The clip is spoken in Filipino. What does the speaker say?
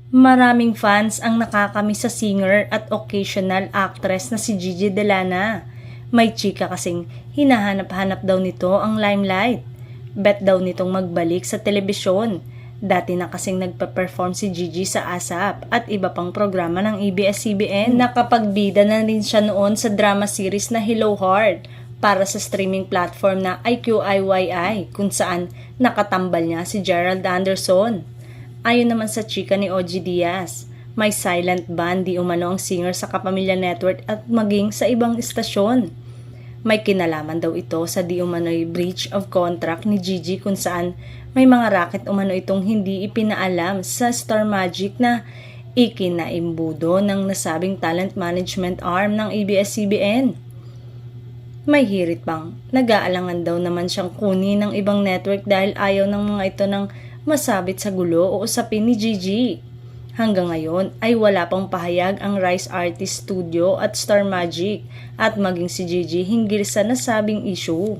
Maraming fans ang nakakamiss sa singer at occasional actress na si Gigi Delana. May chika kasing hinahanap-hanap daw nito ang limelight. Bet daw nitong magbalik sa telebisyon. Dati na kasing nagpa-perform si Gigi sa ASAP at iba pang programa ng ABS-CBN. Nakapagbida na rin siya noon sa drama series na Hello Heart para sa streaming platform na IQIYI kung saan nakatambal niya si Gerald Anderson. Ayon naman sa chika ni OG Diaz, may silent ban di umano ang singer sa Kapamilya Network at maging sa ibang istasyon. May kinalaman daw ito sa di umano'y breach of contract ni Gigi kung saan may mga racket umano itong hindi ipinaalam sa Star Magic na ikinaimbudo ng nasabing talent management arm ng ABS-CBN. May hirit pang nag-aalangan daw naman siyang kunin ng ibang network dahil ayaw ng mga ito ng masabit sa gulo o usapin ni Gigi. Hanggang ngayon ay wala pang pahayag ang Rise Artist Studio at Star Magic at maging si Gigi hinggil sa nasabing issue.